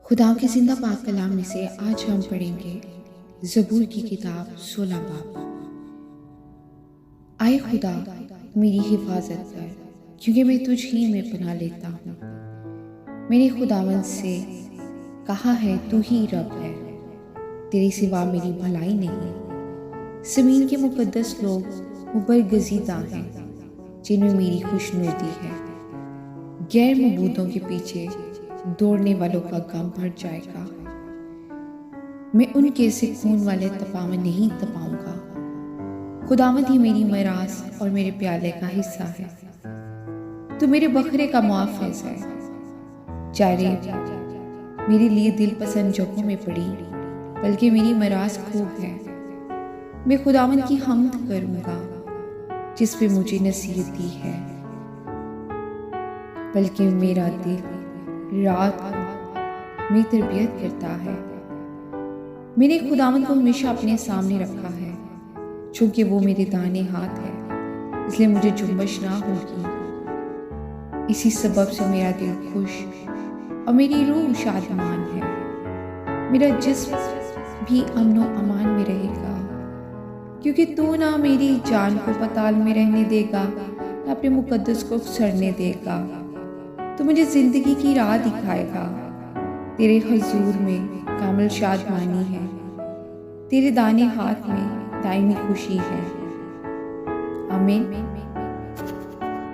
खुदा के जिंदा पाक कलाम में से आज हम पढ़ेंगे ज़बूर की किताब 16 बाब। आए खुदा मेरी हिफाजत कर, क्योंकि मैं तुझ ही में पनाह लेता हूँ। मेरे खुदावंद से कहा है तू ही रब है, तेरे सिवा मेरी भलाई नहीं। ज़मीन के मुकद्दस लोग मुबरगज़ीदा हैं, जिनमें मेरी खुशनुदी है। गैर मबूदों के पीछे दौड़ने वालों का गम भर जाएगा। मैं उनके से खून वाले तपावे नहीं तपाऊंगा। खुदावंद ही मेरी मिरास और मेरे प्याले का हिस्सा है। तू मेरे बकरे का मुआफ़िज़ है। चारे मेरे लिए दिल पसंद जगहों में पड़ी, बल्कि मेरी मिरास खूब है। मैं खुदावंद की हम्द करूंगा, जिस पे मुझे नसीहत दी है। बल्कि मेरा दिल रात में तरबियत करता है। मैंने खुदावंद को हमेशा अपने सामने रखा है, चूंकि वो मेरे दाहिने हाथ है, इसलिए मुझे जुम्बश ना होगी। इसी सबब से मेरा दिल खुश और मेरी रूह शादमान है। मेरा जिस्म भी अमन व अमान में रहेगा, क्योंकि तू ना मेरी जान को पताल में रहने देगा, ना अपने मुकद्दस को सड़ने देगा। तो मुझे जिंदगी की राह दिखाएगा। तेरे हजूर में कामिल शादमानी है, तेरे दाने हाथ में दायमी खुशी है। आमीन।